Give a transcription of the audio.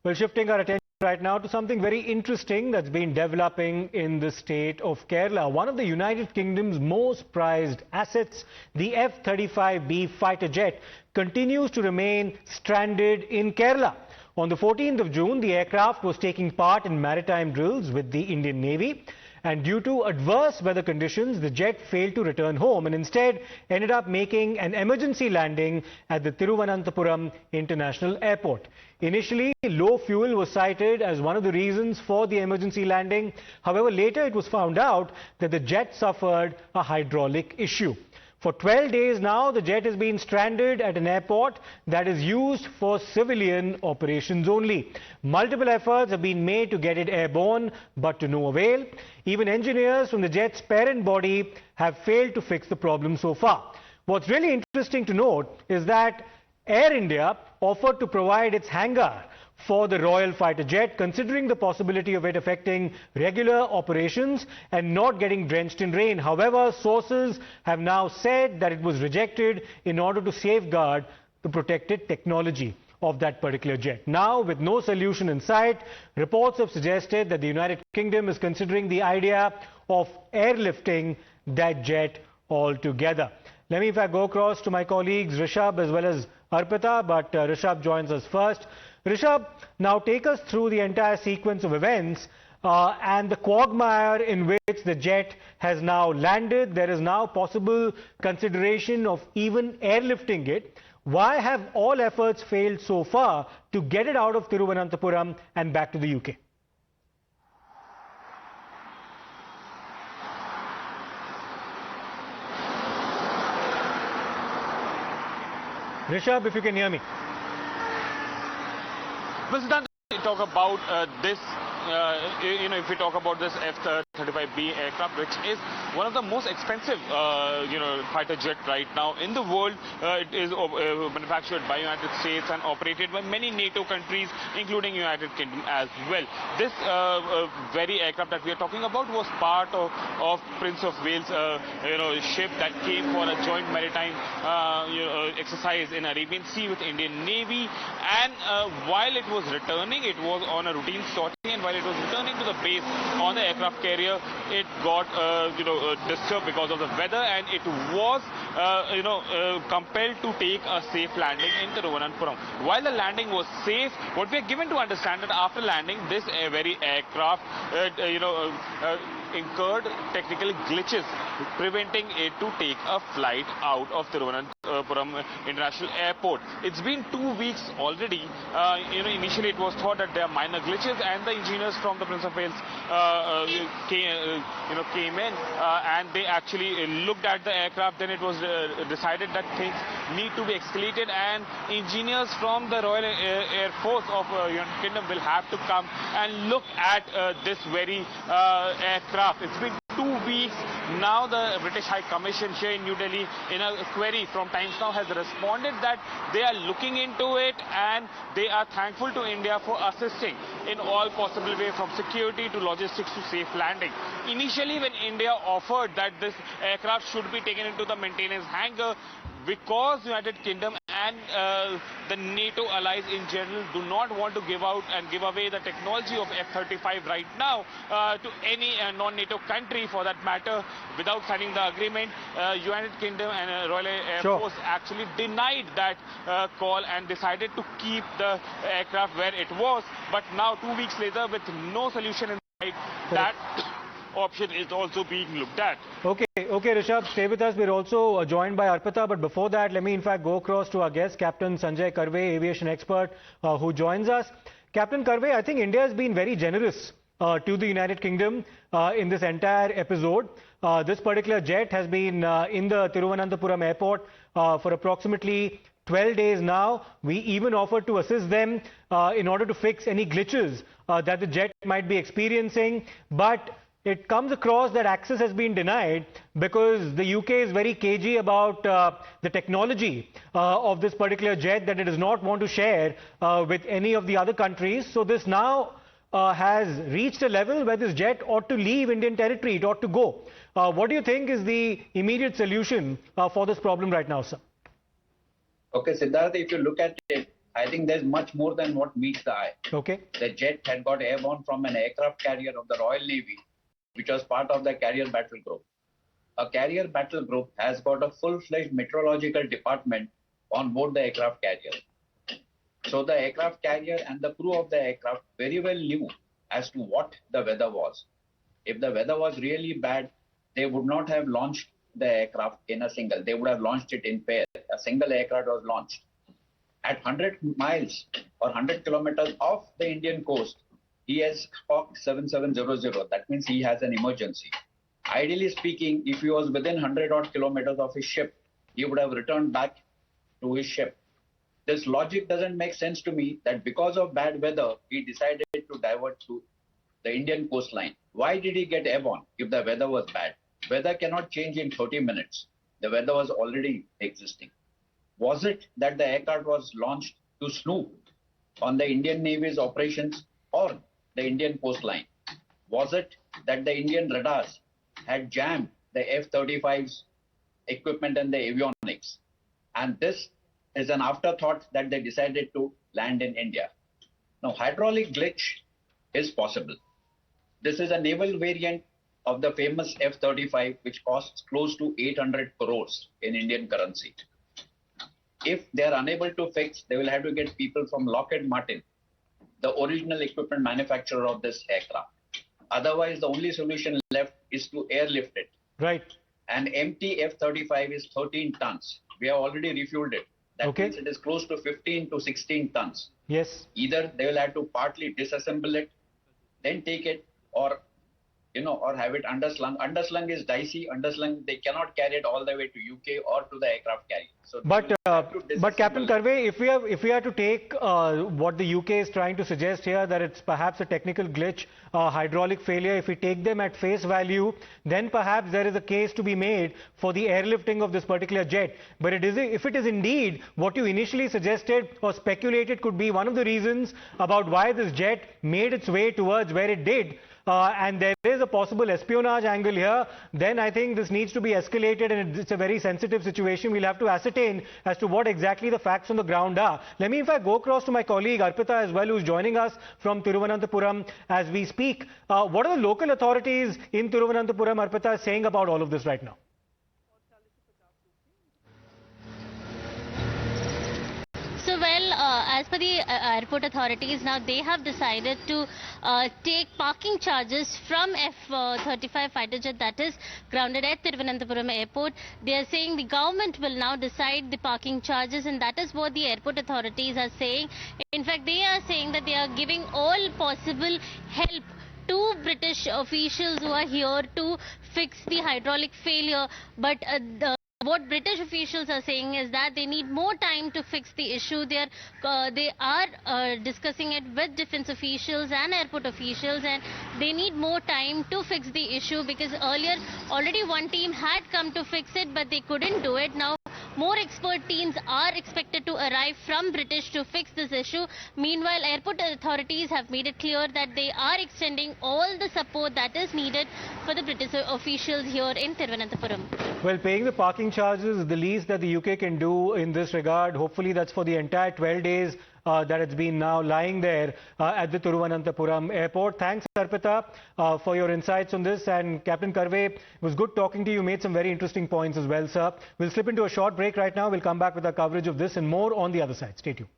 Well, shifting our attention right now to something very interesting that's been developing in the state of Kerala. One of the United Kingdom's most prized assets, the F-35B fighter jet, continues to remain stranded in Kerala. On the 14th of June, the aircraft was taking part in maritime drills with the Indian Navy. And due to adverse weather conditions, the jet failed to return home and instead ended up making an emergency landing at the Thiruvananthapuram International Airport. Initially, low fuel was cited as one of the reasons for the emergency landing. However, later it was found out that the jet suffered a hydraulic issue. For 12 days now, the jet has been stranded at an airport that is used for civilian operations only. Multiple efforts have been made to get it airborne, but to no avail. Even engineers from the jet's parent body have failed to fix the problem so far. What's really interesting to note is that Air India offered to provide its hangar for the Royal fighter jet, considering the possibility of it affecting regular operations and not getting drenched in rain. However, sources have now said that it was rejected in order to safeguard the protected technology of that particular jet. Now, with no solution in sight, reports have suggested that the United Kingdom is considering the idea of airlifting that jet altogether. Let me, in fact, go across to my colleagues Rishabh as well as Arpita, but Rishabh joins us first. Rishabh, now take us through the entire sequence of events and the quagmire in which the jet has now landed. There is now possible consideration of even airlifting it. Why have all efforts failed so far to get it out of Thiruvananthapuram and back to the UK? Rishabh, if you can hear me. Siddhant, talk about this, if we talk about this F-35B aircraft, which is one of the most expensive, fighter jet right now in the world. It is manufactured by United States and operated by many NATO countries, including United Kingdom as well. This very aircraft that we are talking about was part of Prince of Wales, ship that came for a joint maritime, exercise in Arabian Sea with Indian Navy. And while it was returning, it was on a routine sortie, and while it was returning to the base on the aircraft carrier, it got disturbed because of the weather, and it was compelled to take a safe landing in Thiruvananthapuram. While the landing was safe, what we are given to understand that after landing, this very aircraft incurred technical glitches, preventing it to take a flight out of Thiruvananthapuram International Airport. It's been 2 weeks already. Initially it was thought that there are minor glitches, and the engineers from the Prince of Wales came in and they actually looked at the aircraft. Then it was decided that things need to be escalated, and engineers from the Royal Air Force of United Kingdom will have to come and look at this very aircraft. It's been 2 weeks now. The British High Commission here in New Delhi, in a query from Times Now, has responded that they are looking into it and they are thankful to India for assisting in all possible way, from security to logistics to safe landing. Initially, when India offered that this aircraft should be taken into the maintenance hangar, because United Kingdom and the NATO allies in general do not want to give out and give away the technology of F-35 right now to any non-NATO country for that matter, without signing the agreement, United Kingdom and Royal Air Force actually denied that call and decided to keep the aircraft where it was. But now, 2 weeks later, with no solution in sight, that option is also being looked at. Okay, Rishabh, stay with us. We're also joined by Arpita, but before that, let me in fact go across to our guest, Captain Sanjay Karve, aviation expert, who joins us. Captain Karve, I think India has been very generous to the United Kingdom in this entire episode. This particular jet has been in the Thiruvananthapuram airport for approximately 12 days now. We even offered to assist them in order to fix any glitches that the jet might be experiencing, but it comes across that access has been denied because the UK is very cagey about the technology of this particular jet, that it does not want to share with any of the other countries. So this now has reached a level where this jet ought to leave Indian territory. It ought to go. What do you think is the immediate solution for this problem right now, sir? Okay, Siddharth, if you look at it, I think there's much more than what meets the eye. Okay. The jet had got airborne from an aircraft carrier of the Royal Navy, which was part of the carrier battle group. A carrier battle group has got a full-fledged meteorological department on board the aircraft carrier. So the aircraft carrier and the crew of the aircraft very well knew as to what the weather was. If the weather was really bad, they would not have launched the aircraft in a single. They would have launched it in pair. A single aircraft was launched. At 100 miles or 100 kilometers off the Indian coast, he has Hawk 7700. That means he has an emergency. Ideally speaking, if he was within 100 odd kilometers of his ship, he would have returned back to his ship. This logic doesn't make sense to me that because of bad weather, he decided to divert to the Indian coastline. Why did he get airborne if the weather was bad? Weather cannot change in 30 minutes. The weather was already existing. Was it that the aircraft was launched to snoop on the Indian Navy's operations or the Indian coastline? Was it that the Indian radars had jammed the F-35's equipment and the avionics? And this is an afterthought that they decided to land in India. Now, hydraulic glitch is possible. This is a naval variant of the famous F-35, which costs close to 800 crores in Indian currency. If they are unable to fix, they will have to get people from Lockheed Martin, the original equipment manufacturer of this aircraft. Otherwise, the only solution left is to airlift it. Right. An empty F-35 is 13 tons. We have already refueled it. That means it is close to 15 to 16 tons. Yes. Either they will have to partly disassemble it, then take it, or or have it underslung. Underslung is dicey. Underslung, they cannot carry it all the way to UK or to the aircraft carrier. So but Captain Karve, if we are to take what the UK is trying to suggest here, that it's perhaps a technical glitch, hydraulic failure, if we take them at face value, then perhaps there is a case to be made for the airlifting of this particular jet. But if it is indeed what you initially suggested or speculated could be one of the reasons about why this jet made its way towards where it did, and there is a possible espionage angle here, then I think this needs to be escalated, and it's a very sensitive situation. We'll have to ascertain as to what exactly the facts on the ground are. Let me in fact go across to my colleague Arpita as well, who's joining us from Thiruvananthapuram as we speak. What are the local authorities in Thiruvananthapuram, Arpita, saying about all of this right now? So, well, as per the airport authorities, now they have decided to take parking charges from F-35 fighter jet that is grounded at Thiruvananthapuram airport. They are saying the government will now decide the parking charges, and that is what the airport authorities are saying. In fact, they are saying that they are giving all possible help to British officials who are here to fix the hydraulic failure, but what British officials are saying is that they need more time to fix the issue. They are discussing it with defense officials and airport officials, and they need more time to fix the issue because earlier already one team had come to fix it, but they couldn't do it. Now more expert teams are expected to arrive from British to fix this issue. Meanwhile, airport authorities have made it clear that they are extending all the support that is needed for the British officials here in Thiruvananthapuram. Well, paying the parking charges is the least that the UK can do in this regard. Hopefully that's for the entire 12 days that it's been now lying there at the Thiruvananthapuram airport. Thanks, Arpita, for your insights on this. And Captain Karve, it was good talking to you. You made some very interesting points as well, sir. We'll slip into a short break right now. We'll come back with our coverage of this and more on the other side. Stay tuned.